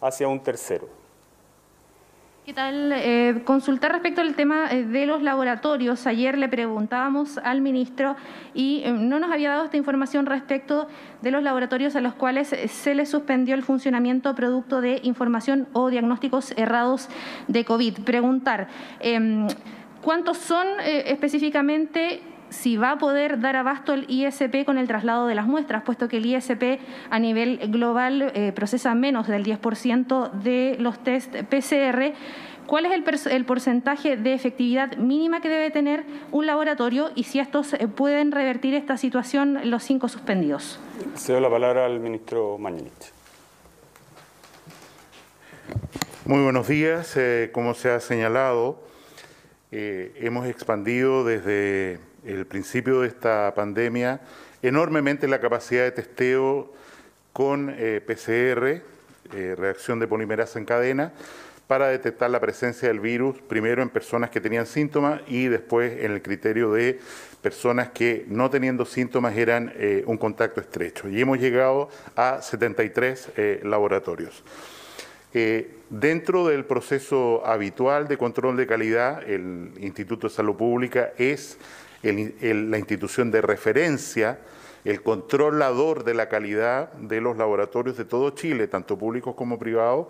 hacia un tercero. ¿Qué tal? Consultar respecto al tema de los laboratorios. Ayer le preguntábamos al ministro y no nos había dado esta información respecto de los laboratorios a los cuales se les suspendió el funcionamiento producto de información o diagnósticos errados de COVID. Preguntar, ¿cuántos son específicamente? Si va a poder dar abasto el ISP con el traslado de las muestras, puesto que el ISP a nivel global procesa menos del 10% de los test PCR. ¿Cuál es el porcentaje de efectividad mínima que debe tener un laboratorio y si estos pueden revertir esta situación los 5 suspendidos? Cedo la palabra al ministro Mañalich. Muy buenos días. Como se ha señalado, hemos expandido desde el principio de esta pandemia enormemente la capacidad de testeo con PCR, reacción de polimerasa en cadena, para detectar la presencia del virus, primero en personas que tenían síntomas y después en el criterio de personas que no teniendo síntomas eran un contacto estrecho. Y hemos llegado a 73 laboratorios. Dentro del proceso habitual de control de calidad, el Instituto de Salud Pública es la institución de referencia, el controlador de la calidad de los laboratorios de todo Chile, tanto públicos como privados.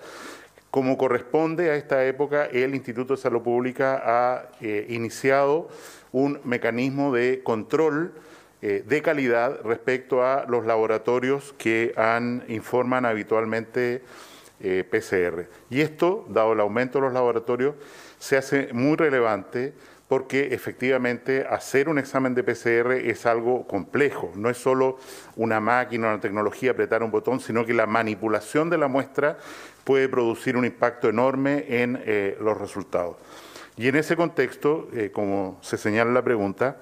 Como corresponde a esta época, el Instituto de Salud Pública ha iniciado un mecanismo de control de calidad respecto a los laboratorios que informan habitualmente PCR. Y esto, dado el aumento de los laboratorios, se hace muy relevante porque efectivamente hacer un examen de PCR es algo complejo. No es solo una máquina, una tecnología, apretar un botón, sino que la manipulación de la muestra puede producir un impacto enorme en los resultados. Y en ese contexto, como se señala en la pregunta,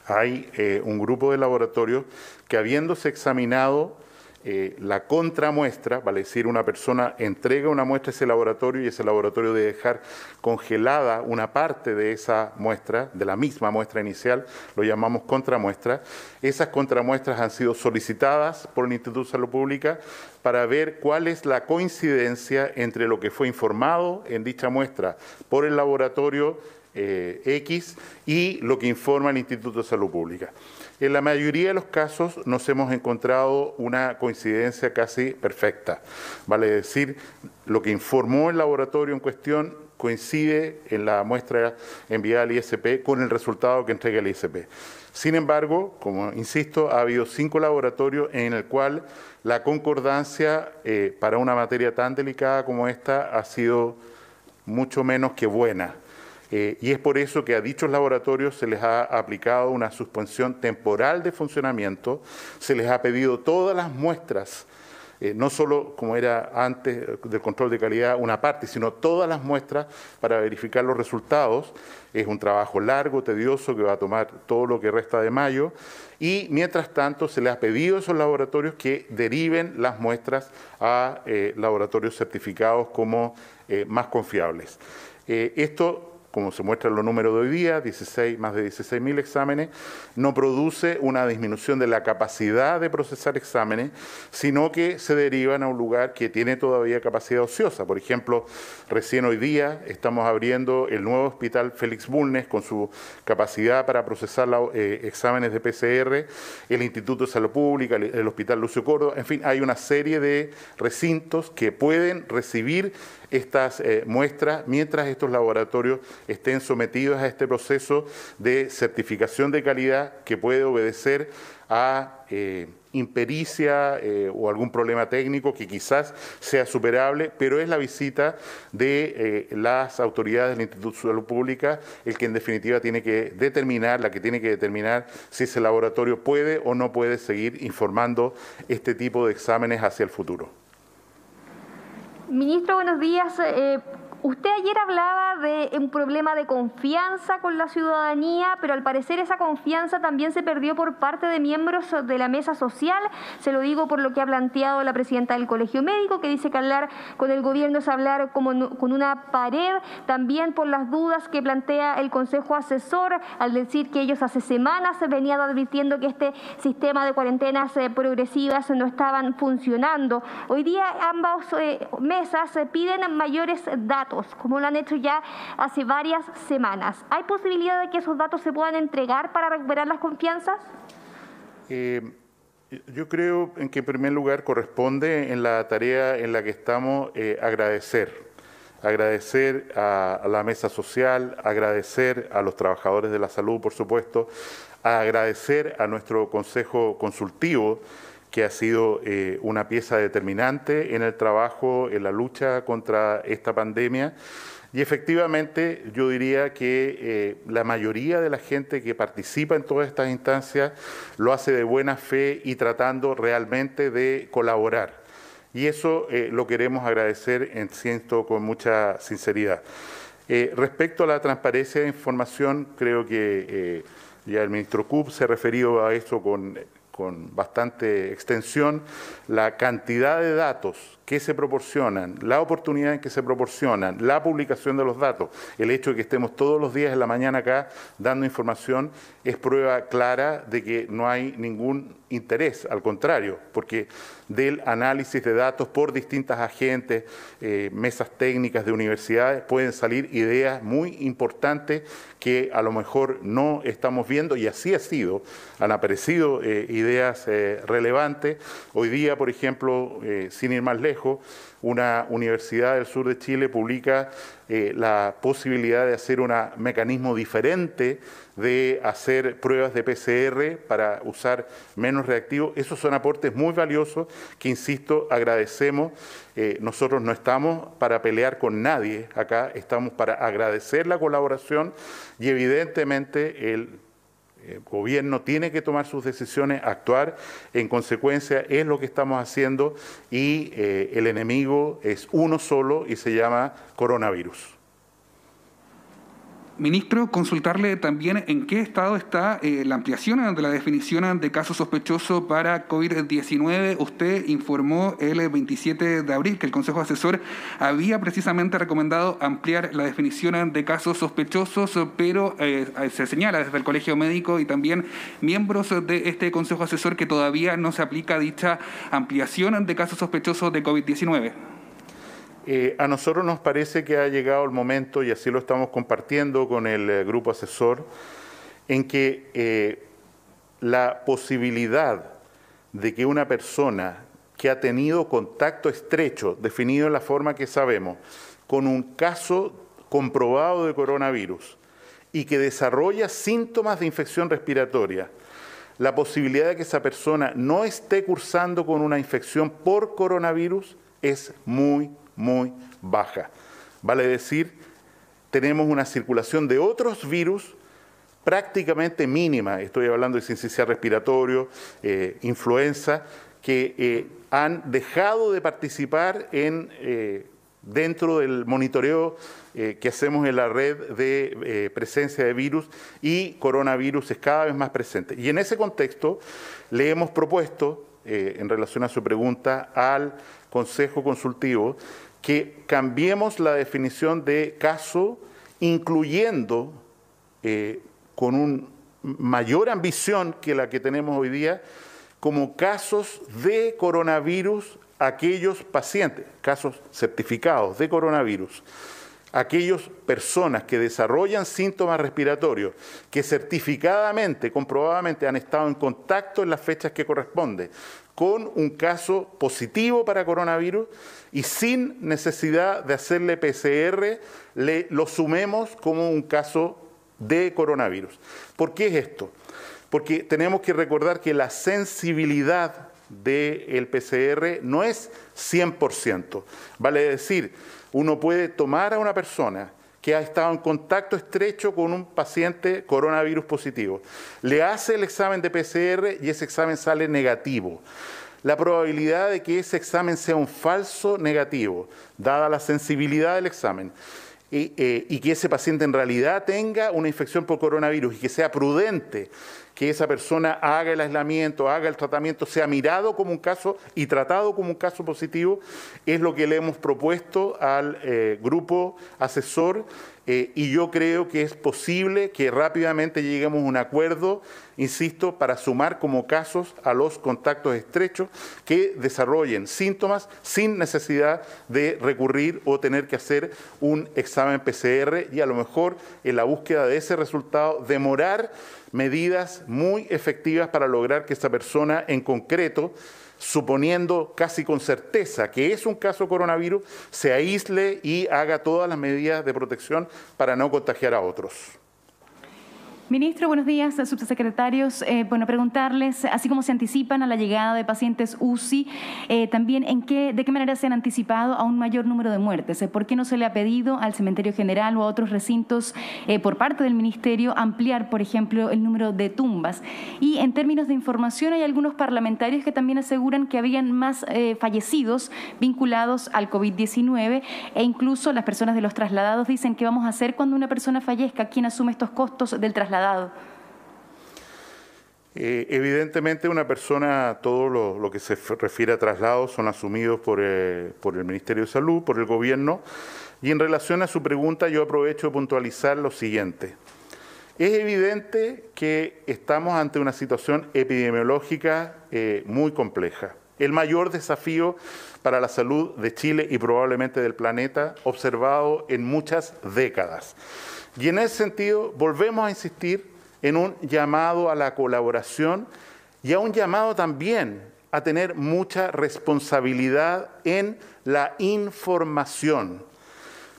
hay un grupo de laboratorios que, habiéndose examinado la contramuestra, vale decir, una persona entrega una muestra a ese laboratorio y ese laboratorio debe dejar congelada una parte de esa muestra, de la misma muestra inicial, lo llamamos contramuestra. Esas contramuestras han sido solicitadas por el Instituto de Salud Pública para ver cuál es la coincidencia entre lo que fue informado en dicha muestra por el laboratorio X y lo que informa el Instituto de Salud Pública. En la mayoría de los casos nos hemos encontrado una coincidencia casi perfecta. Vale decir, lo que informó el laboratorio en cuestión coincide en la muestra enviada al ISP con el resultado que entrega el ISP. Sin embargo, como insisto, ha habido 5 laboratorios en el cual la concordancia para una materia tan delicada como esta ha sido mucho menos que buena. Y es por eso que a dichos laboratorios se les ha aplicado una suspensión temporal de funcionamiento, se les ha pedido todas las muestras, no solo como era antes del control de calidad una parte, sino todas las muestras para verificar los resultados. Es un trabajo largo, tedioso, que va a tomar todo lo que resta de mayo. Y mientras tanto se les ha pedido a esos laboratorios que deriven las muestras a laboratorios certificados como más confiables. Esto, como se muestra en los números de hoy día, más de 16.000 exámenes, no produce una disminución de la capacidad de procesar exámenes, sino que se derivan a un lugar que tiene todavía capacidad ociosa. Por ejemplo, recién hoy día estamos abriendo el nuevo hospital Félix Bulnes con su capacidad para procesar exámenes de PCR, el Instituto de Salud Pública, el Hospital Lucio Córdoba, en fin, hay una serie de recintos que pueden recibir estas muestras mientras estos laboratorios estén sometidos a este proceso de certificación de calidad que puede obedecer a impericia o algún problema técnico que quizás sea superable, pero es la visita de las autoridades del Instituto de Salud Pública el que en definitiva tiene que determinar, si ese laboratorio puede o no puede seguir informando este tipo de exámenes hacia el futuro. Ministro, buenos días. Usted ayer hablaba de un problema de confianza con la ciudadanía, pero al parecer esa confianza también se perdió por parte de miembros de la mesa social. Se lo digo por lo que ha planteado la presidenta del Colegio Médico, que dice que hablar con el gobierno es hablar como con una pared. También por las dudas que plantea el Consejo Asesor, al decir que ellos hace semanas venían advirtiendo que este sistema de cuarentenas progresivas no estaban funcionando. Hoy día ambas mesas piden mayores datos, como lo han hecho ya hace varias semanas. ¿Hay posibilidad de que esos datos se puedan entregar para recuperar las confianzas? Yo creo en que en primer lugar corresponde en la tarea en la que estamos agradecer a la mesa social, agradecer a los trabajadores de la salud, por supuesto, agradecer a nuestro Consejo Consultivo, que ha sido una pieza determinante en el trabajo, en la lucha contra esta pandemia. Y efectivamente yo diría que la mayoría de la gente que participa en todas estas instancias lo hace de buena fe y tratando realmente de colaborar. Y eso lo queremos agradecer, siento, con mucha sinceridad. Respecto a la transparencia de información, creo que ya el ministro Kub se referió a esto con bastante extensión. La cantidad de datos que se proporcionan, la oportunidad en que se proporcionan, la publicación de los datos, el hecho de que estemos todos los días en la mañana acá dando información es prueba clara de que no hay ningún interés, al contrario, porque del análisis de datos por distintas agentes, mesas técnicas de universidades, pueden salir ideas muy importantes que a lo mejor no estamos viendo, y así ha sido, han aparecido ideas relevantes. Hoy día, por ejemplo, sin ir más lejos, una universidad del sur de Chile publica la posibilidad de hacer un mecanismo diferente de hacer pruebas de PCR para usar menos reactivos. Esos son aportes muy valiosos que, insisto, agradecemos. Nosotros no estamos para pelear con nadie acá, estamos para agradecer la colaboración y evidentemente el gobierno tiene que tomar sus decisiones, actuar en consecuencia, es lo que estamos haciendo, y el enemigo es uno solo y se llama coronavirus. Ministro, consultarle también en qué estado está la ampliación de la definición de caso sospechoso para COVID-19. Usted informó el 27 de abril que el Consejo Asesor había precisamente recomendado ampliar la definición de casos sospechosos, pero se señala desde el Colegio Médico y también miembros de este Consejo Asesor que todavía no se aplica dicha ampliación de casos sospechosos de COVID-19. A nosotros nos parece que ha llegado el momento, y así lo estamos compartiendo con el grupo asesor, en que la posibilidad de que una persona que ha tenido contacto estrecho, definido en la forma que sabemos, con un caso comprobado de coronavirus y que desarrolla síntomas de infección respiratoria, la posibilidad de que esa persona no esté cursando con una infección por coronavirus es muy baja. Vale decir, tenemos una circulación de otros virus prácticamente mínima, estoy hablando de sincicial respiratorio, influenza, que han dejado de participar dentro del monitoreo que hacemos en la red de presencia de virus, y coronavirus es cada vez más presente. Y en ese contexto le hemos propuesto, en relación a su pregunta, al Consejo Consultivo, que cambiemos la definición de caso, incluyendo con una mayor ambición que la que tenemos hoy día, como casos de coronavirus, aquellos pacientes, casos certificados de coronavirus, aquellas personas que desarrollan síntomas respiratorios, que certificadamente, comprobadamente han estado en contacto en las fechas que corresponden con un caso positivo para coronavirus y sin necesidad de hacerle PCR, lo sumemos como un caso de coronavirus. ¿Por qué es esto? Porque tenemos que recordar que la sensibilidad del PCR no es 100%. Vale decir, uno puede tomar a una persona que ha estado en contacto estrecho con un paciente coronavirus positivo, le hace el examen de PCR y ese examen sale negativo. la probabilidad de que ese examen sea un falso negativo, dada la sensibilidad del examen, y que ese paciente en realidad tenga una infección por coronavirus y que sea prudente que esa persona haga el aislamiento, haga el tratamiento, sea mirado como un caso y tratado como un caso positivo, es lo que le hemos propuesto al grupo asesor, y yo creo que es posible que rápidamente lleguemos a un acuerdo, insisto, para sumar como casos a los contactos estrechos que desarrollen síntomas sin necesidad de recurrir o tener que hacer un examen PCR y a lo mejor en la búsqueda de ese resultado demorar medidas muy efectivas para lograr que esta persona en concreto, suponiendo casi con certeza que es un caso coronavirus, se aísle y haga todas las medidas de protección para no contagiar a otros. Ministro, buenos días, subsecretarios. Preguntarles, así como se anticipan a la llegada de pacientes UCI, también de qué manera se han anticipado a un mayor número de muertes. ¿Por qué no se le ha pedido al Cementerio General o a otros recintos por parte del Ministerio ampliar, por ejemplo, el número de tumbas? Y en términos de información, hay algunos parlamentarios que también aseguran que habían más fallecidos vinculados al COVID-19 e incluso las personas de los trasladados dicen qué vamos a hacer cuando una persona fallezca, ¿quién asume estos costos del traslado? Evidentemente una persona, todo lo que se refiere a traslados son asumidos por el Ministerio de Salud, por el Gobierno, y en relación a su pregunta yo aprovecho de puntualizar lo siguiente. Es evidente que estamos ante una situación epidemiológica muy compleja. El mayor desafío para la salud de Chile y probablemente del planeta observado en muchas décadas. Y en ese sentido volvemos a insistir en un llamado a la colaboración y a un llamado también a tener mucha responsabilidad en la información,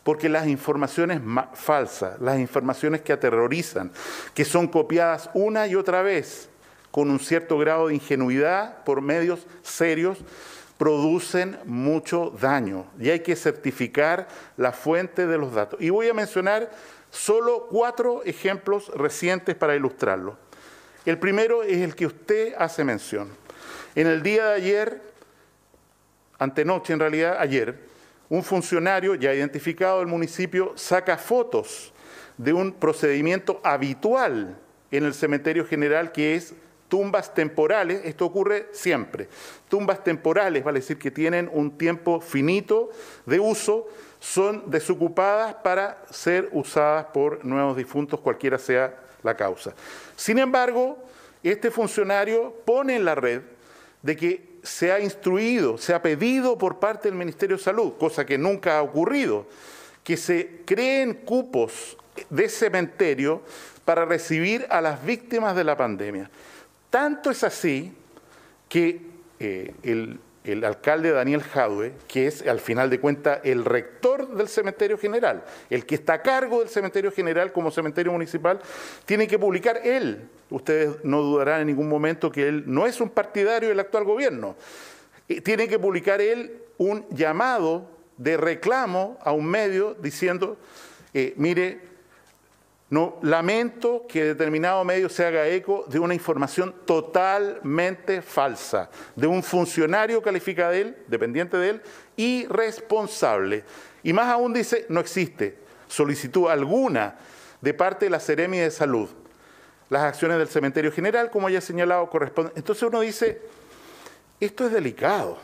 porque las informaciones falsas, las informaciones que aterrorizan, que son copiadas una y otra vez con un cierto grado de ingenuidad por medios serios, producen mucho daño y hay que certificar la fuente de los datos. Y voy a mencionar solo 4 ejemplos recientes para ilustrarlo. El primero es el que usted hace mención. En el día de ayer, antenoche en realidad, ayer, un funcionario ya identificado del municipio saca fotos de un procedimiento habitual en el Cementerio General que es tumbas temporales. Esto ocurre siempre. Tumbas temporales, vale decir que tienen un tiempo finito de uso, son desocupadas para ser usadas por nuevos difuntos, cualquiera sea la causa. Sin embargo, este funcionario pone en la red de que se ha instruido, se ha pedido por parte del Ministerio de Salud, cosa que nunca ha ocurrido, que se creen cupos de cementerio para recibir a las víctimas de la pandemia. Tanto es así que el alcalde Daniel Jadue, que es al final de cuentas el rector del Cementerio General, el que está a cargo del Cementerio General como cementerio municipal, tiene que publicar él. Ustedes no dudarán en ningún momento que él no es un partidario del actual gobierno. Tiene que publicar él un llamado de reclamo a un medio diciendo, mire, no, lamento que determinado medio se haga eco de una información totalmente falsa, de un funcionario calificado de él, dependiente de él, irresponsable. Y más aún dice, no existe solicitud alguna de parte de la Seremi de Salud. Las acciones del Cementerio General, como ya he señalado, corresponden. Entonces uno dice, esto es delicado.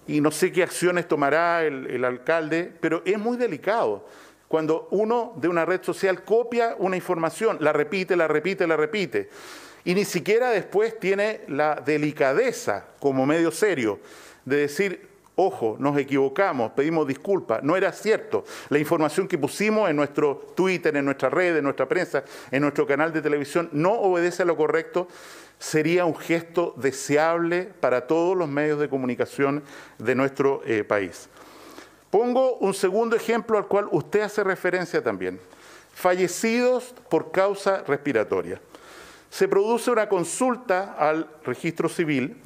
Y no sé qué acciones tomará el alcalde, pero es muy delicado. Cuando uno de una red social copia una información, la repite, y ni siquiera después tiene la delicadeza como medio serio de decir, ojo, nos equivocamos, pedimos disculpas, no era cierto. La información que pusimos en nuestro Twitter, en nuestra red, en nuestra prensa, en nuestro canal de televisión, no obedece a lo correcto, sería un gesto deseable para todos los medios de comunicación de nuestro país. Pongo un segundo ejemplo al cual usted hace referencia también. Fallecidos por causa respiratoria. Se produce una consulta al registro civil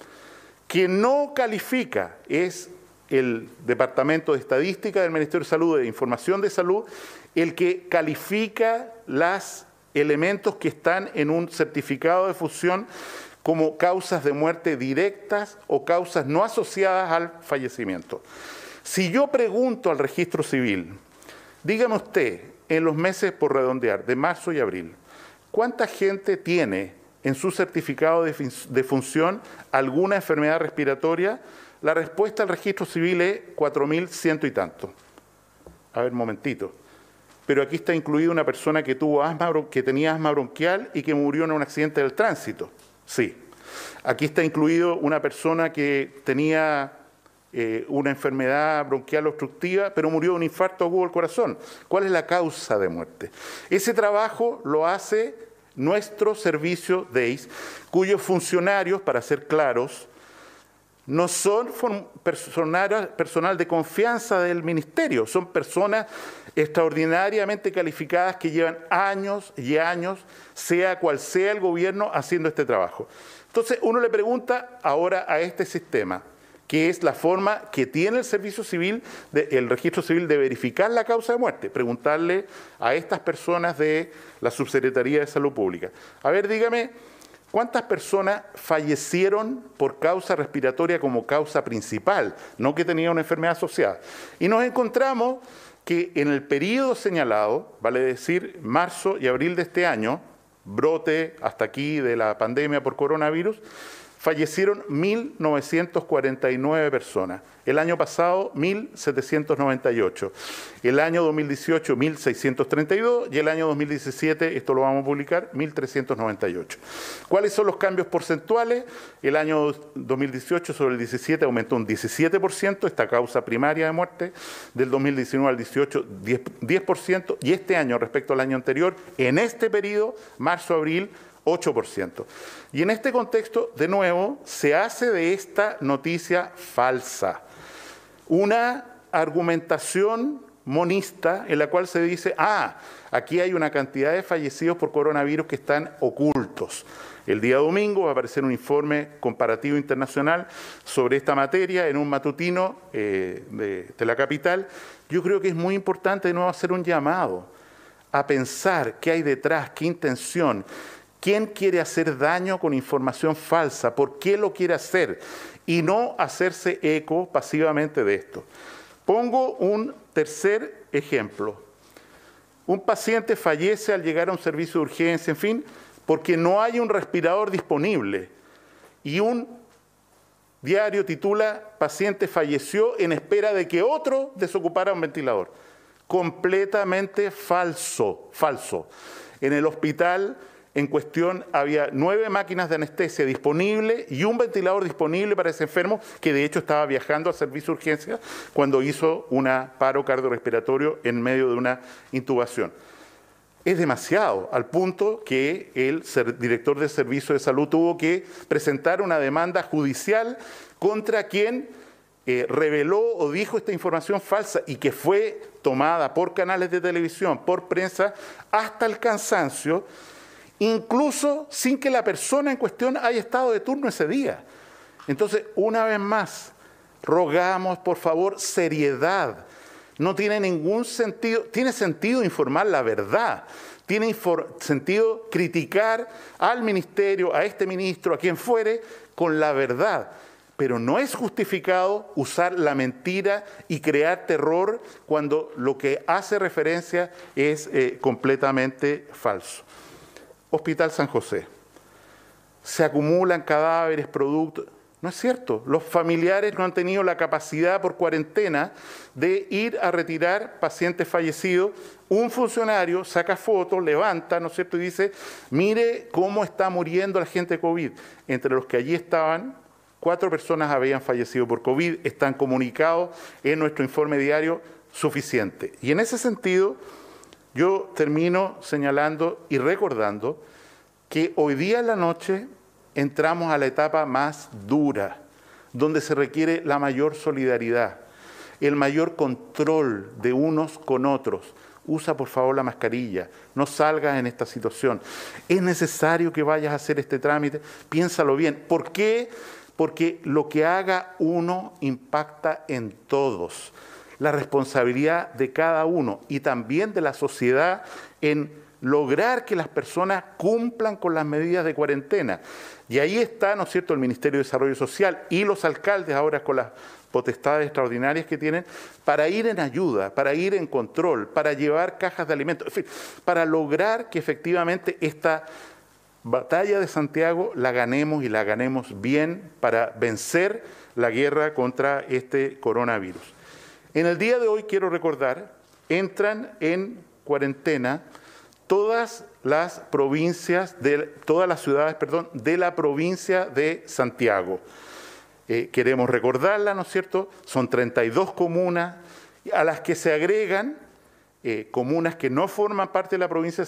que no califica, es el Departamento de Estadística del Ministerio de Salud, de Información de Salud, el que califica los elementos que están en un certificado de función como causas de muerte directas o causas no asociadas al fallecimiento. Si yo pregunto al registro civil, dígame usted, en los meses por redondear, de marzo y abril, ¿cuánta gente tiene en su certificado de función alguna enfermedad respiratoria? La respuesta al registro civil es 4.100 y tanto. A ver, un momentito. Pero aquí está incluida una persona que tuvo asma, que tenía asma bronquial y que murió en un accidente del tránsito. Sí. Aquí está incluido una persona que tenía una enfermedad bronquial obstructiva, pero murió de un infarto agudo del corazón. ¿Cuál es la causa de muerte? Ese trabajo lo hace nuestro servicio DEIS, cuyos funcionarios, para ser claros, no son personal de confianza del ministerio, son personas extraordinariamente calificadas que llevan años y años, sea cual sea el gobierno, haciendo este trabajo. Entonces, uno le pregunta ahora a este sistema, que es la forma que tiene el servicio civil, el registro civil, de verificar la causa de muerte, preguntarle a estas personas de la Subsecretaría de Salud Pública. A ver, dígame, ¿cuántas personas fallecieron por causa respiratoria como causa principal, no que tenía una enfermedad asociada? Y nos encontramos que en el periodo señalado, vale decir marzo y abril de este año, brote hasta aquí de la pandemia por coronavirus, fallecieron 1.949 personas. El año pasado, 1.798. El año 2018, 1.632. Y el año 2017, esto lo vamos a publicar, 1.398. ¿Cuáles son los cambios porcentuales? El año 2018 sobre el 17 aumentó un 17%, esta causa primaria de muerte. Del 2019 al 18, 10%. Y este año, respecto al año anterior, en este periodo, marzo-abril, 8%. Y en este contexto, de nuevo, se hace de esta noticia falsa una argumentación monista en la cual se dice, aquí hay una cantidad de fallecidos por coronavirus que están ocultos. El día domingo va a aparecer un informe comparativo internacional sobre esta materia en un matutino de la capital. Yo creo que es muy importante de nuevo hacer un llamado a pensar qué hay detrás, qué intención. ¿Quién quiere hacer daño con información falsa? ¿Por qué lo quiere hacer? Y no hacerse eco pasivamente de esto. Pongo un tercer ejemplo. Un paciente fallece al llegar a un servicio de urgencia, en fin, porque no hay un respirador disponible. Y un diario titula, paciente falleció en espera de que otro desocupara un ventilador. Completamente falso, falso. En el hospital en cuestión había 9 máquinas de anestesia disponibles y un ventilador disponible para ese enfermo que de hecho estaba viajando al servicio de urgencia cuando hizo un paro cardiorrespiratorio en medio de una intubación. Es demasiado, al punto que el director del Servicio de Salud tuvo que presentar una demanda judicial contra quien reveló o dijo esta información falsa y que fue tomada por canales de televisión, por prensa, hasta el cansancio, incluso sin que la persona en cuestión haya estado de turno ese día. Entonces, una vez más, rogamos, por favor, seriedad. No tiene ningún sentido, tiene sentido informar la verdad, tiene sentido criticar al ministerio, a este ministro, a quien fuere, con la verdad. Pero no es justificado usar la mentira y crear terror cuando lo que hace referencia es completamente falso. Hospital San José. Se acumulan cadáveres, productos. No es cierto. Los familiares no han tenido la capacidad por cuarentena de ir a retirar pacientes fallecidos. Un funcionario saca fotos, levanta, ¿no es cierto?, y dice, mire cómo está muriendo la gente de COVID. Entre los que allí estaban, 4 personas habían fallecido por COVID. Están comunicados en nuestro informe diario suficiente. Y en ese sentido, yo termino señalando y recordando que hoy día en la noche entramos a la etapa más dura, donde se requiere la mayor solidaridad, el mayor control de unos con otros. Usa por favor la mascarilla, no salgas en esta situación. Es necesario que vayas a hacer este trámite, piénsalo bien. ¿Por qué? Porque lo que haga uno impacta en todos. La responsabilidad de cada uno y también de la sociedad en lograr que las personas cumplan con las medidas de cuarentena. Y ahí está, ¿no es cierto?, el Ministerio de Desarrollo Social y los alcaldes ahora con las potestades extraordinarias que tienen para ir en ayuda, para ir en control, para llevar cajas de alimentos, en fin, para lograr que efectivamente esta batalla de Santiago la ganemos y la ganemos bien para vencer la guerra contra este coronavirus. En el día de hoy, quiero recordar, entran en cuarentena todas las provincias, todas las ciudades, perdón, de la provincia de Santiago. Queremos recordarla, ¿no es cierto? Son 32 comunas a las que se agregan comunas que no forman parte de la provincia de